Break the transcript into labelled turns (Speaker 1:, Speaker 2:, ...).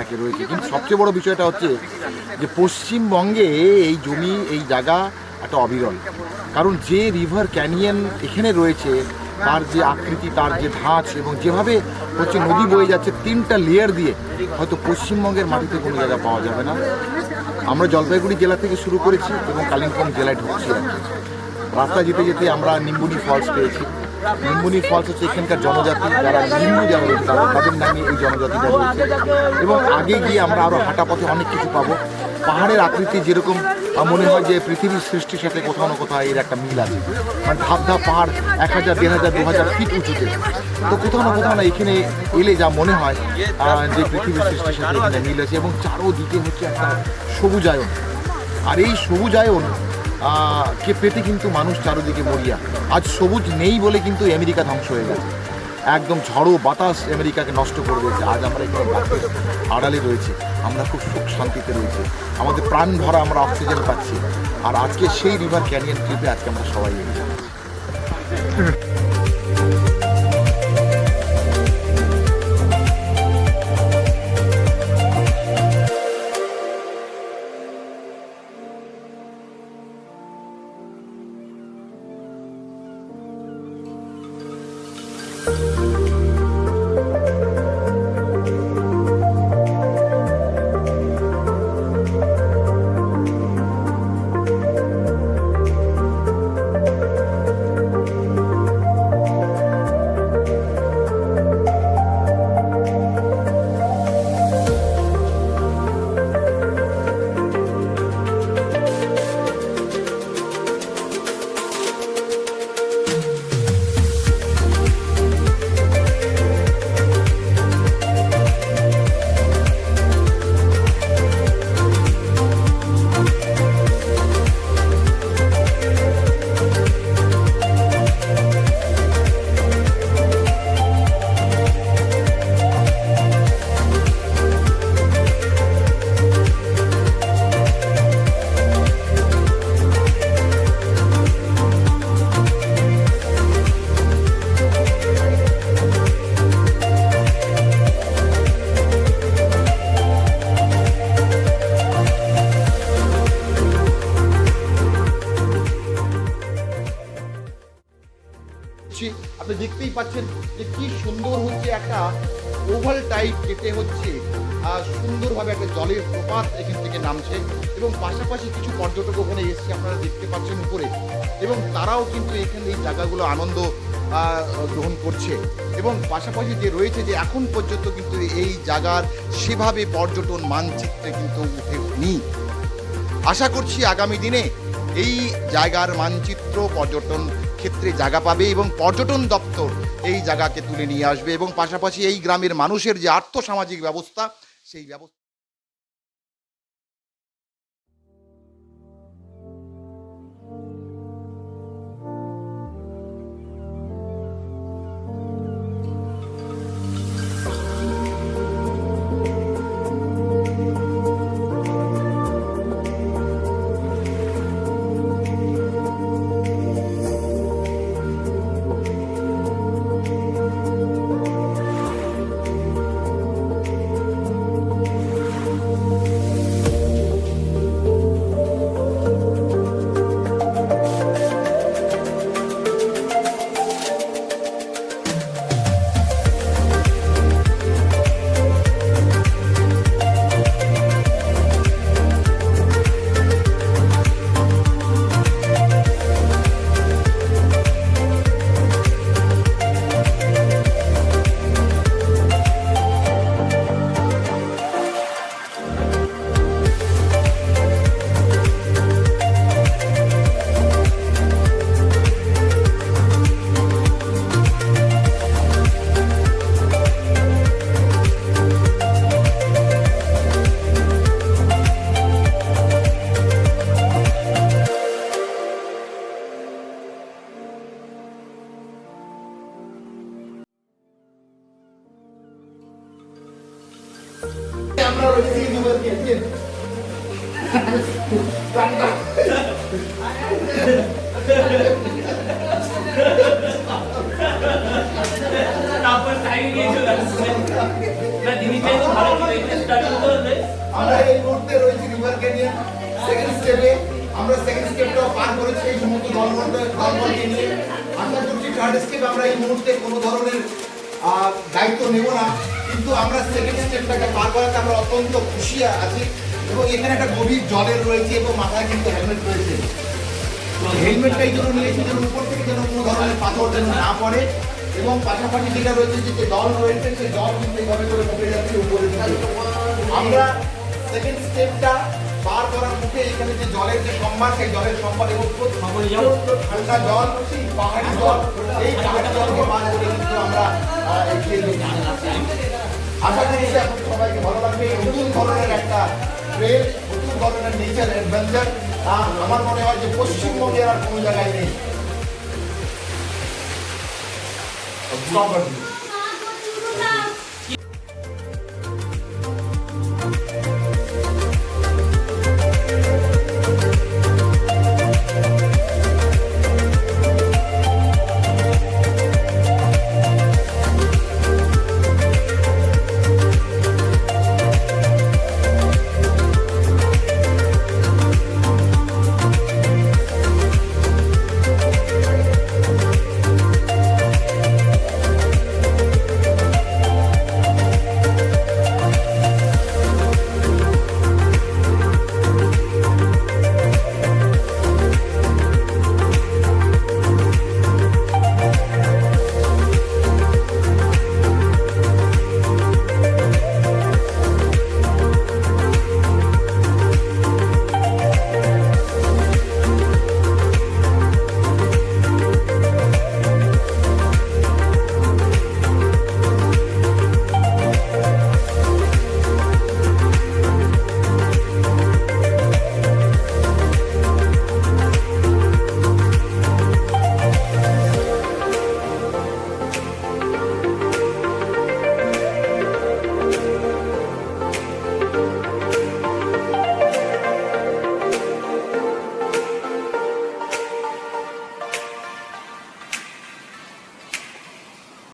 Speaker 1: ট্র্যাকে রয়েছে। কিন্তু সবচেয়ে বড় বিষয়টা হচ্ছে যে পশ্চিমবঙ্গে এই জমি, এই জায়গা একটা অবিরল। কারণ যে রিভার ক্যানিয়ন এখানে রয়েছে, তার যে আকৃতি, তার যে ধাঁচ এবং যেভাবে হচ্ছে নদী বয়ে যাচ্ছে 3টা লেয়ার দিয়ে, হয়তো পশ্চিমবঙ্গের মাটিতে কোনো জায়গা পাওয়া যাবে না। আমরা জলপাইগুড়ি জেলা থেকে শুরু করেছি এবং কালিম্পং জেলায় ঢুকছি। রাস্তা যেতে যেতে আমরা নিম্বুনি ফলস পেয়েছি। নিম্বুনি ফলস হচ্ছে এখানকার জনজাতি, যারা নিম্বু যারা রয়েছে তাদের নামে এই জনজাতিটা রয়েছে। এবং আগে গিয়ে আমরা আরও হাঁটা পথে অনেক কিছু পাবো। পাহাড়ের আকৃতি যেরকম মনে হয় যে পৃথিবীর সৃষ্টির সাথে কোথাও না কোথাও এর একটা মিল আছে। মানে ধাপ ধাপ পাহাড় 1000, 1500, 2000 ফিট উঁচুতে। তো কোথাও না এখানে এলে যা মনে হয় যে পৃথিবীর সৃষ্টির সাথে এখানে মিল আছে। এবং চারোদিকে হচ্ছে একটা সবুজায়ন। আর এই সবুজায়ন কে পেতে কিন্তু মানুষ চারোদিকে মরিয়া। আজ সবুজ নেই বলে কিন্তু আমেরিকা ধ্বংস হয়ে গেছে। একদম ঝড়ো বাতাস আমেরিকাকে নষ্ট করে দিয়েছে। আজ আমরা এখানে গাছের আড়ালে রয়েছি, আমরা খুব সুখ শান্তিতে রয়েছি, আমাদের প্রাণ ভরা আমরা অক্সিজেন পাচ্ছি। আর আজকে সেই রিভার ক্যানিয়ন ট্রিপে আজকে আমরা সবাই এসেছি। আপনি দেখতেই পাচ্ছেন যে কি সুন্দর হচ্ছে একটা ওভাল টাইপ কেটে হচ্ছে সুন্দরভাবে একটা জলের প্রপাত এখান থেকে নামছে। এবং পাশাপাশি কিছু পর্যটক ওখানে এসছে, আপনারা দেখতে পাচ্ছেন উপরে। এবং তারাও কিন্তু এখানে এই জায়গাগুলো আনন্দ গ্রহণ করছে। এবং পাশাপাশি যে রয়েছে যে এখন পর্যন্ত কিন্তু এই জায়গার সেভাবে পর্যটন মানচিত্রে কিন্তু উঠেনি। আশা করছি আগামী দিনে এই জায়গার মানচিত্র পর্যটন ক্ষেত্রে জায়গা পাবে এবং পর্যটন দপ্তর এই জায়গাকে তুলে নিয়ে আসবে। এবং পাশাপাশি এই গ্রামের মানুষের যে আর্থসামাজিক ব্যবস্থা, সেই ব্যবস্থা
Speaker 2: তারপর টাইম নিয়ে চলে আসছে না, দিদি ভালো করে
Speaker 1: পার করেছে এই সমস্ত দলবলকে নিয়ে। আশা করছি থার্ড স্টেপ আমরা এই মুহূর্তে কোনো ধরনের দায়িত্ব নেব না, কিন্তু আমরা সেকেন্ড স্টেপটাকে পার করাতে আমরা অত্যন্ত খুশি আছি। এবং এখানে একটা গভীর জলের রয়েছে এবং মাথায় কিন্তু হেলমেট রয়েছে। হেলমেটটা এই জন্য নিয়েছি যেন উপর থেকে যেন কোনো ধরনের পাথর যেন না পড়ে, এবং পাশাপাশি যেটা রয়েছে যে জল রয়েছে সেই জল কিন্তু এইভাবে করে উঠে যাচ্ছে উপরে। আমরা সেকেন্ড স্টেপটা পার করার মুখে এখানে যে জলের যে সম্ভার, সেই জলের সম্ভার এবং ঠান্ডা জল, পাহাড়ি জল, এই পাহাড়ি জলকে পার করে কিন্তু আমরা আশা করি সবাইকে ভালো লাগবে। নতুন ধরনের একটা ট্রেল, নতুন ধরনের নেচার অ্যাডভেঞ্চার আমার মনে হয় যে পশ্চিমবঙ্গের আর কোনো জায়গায় নেই।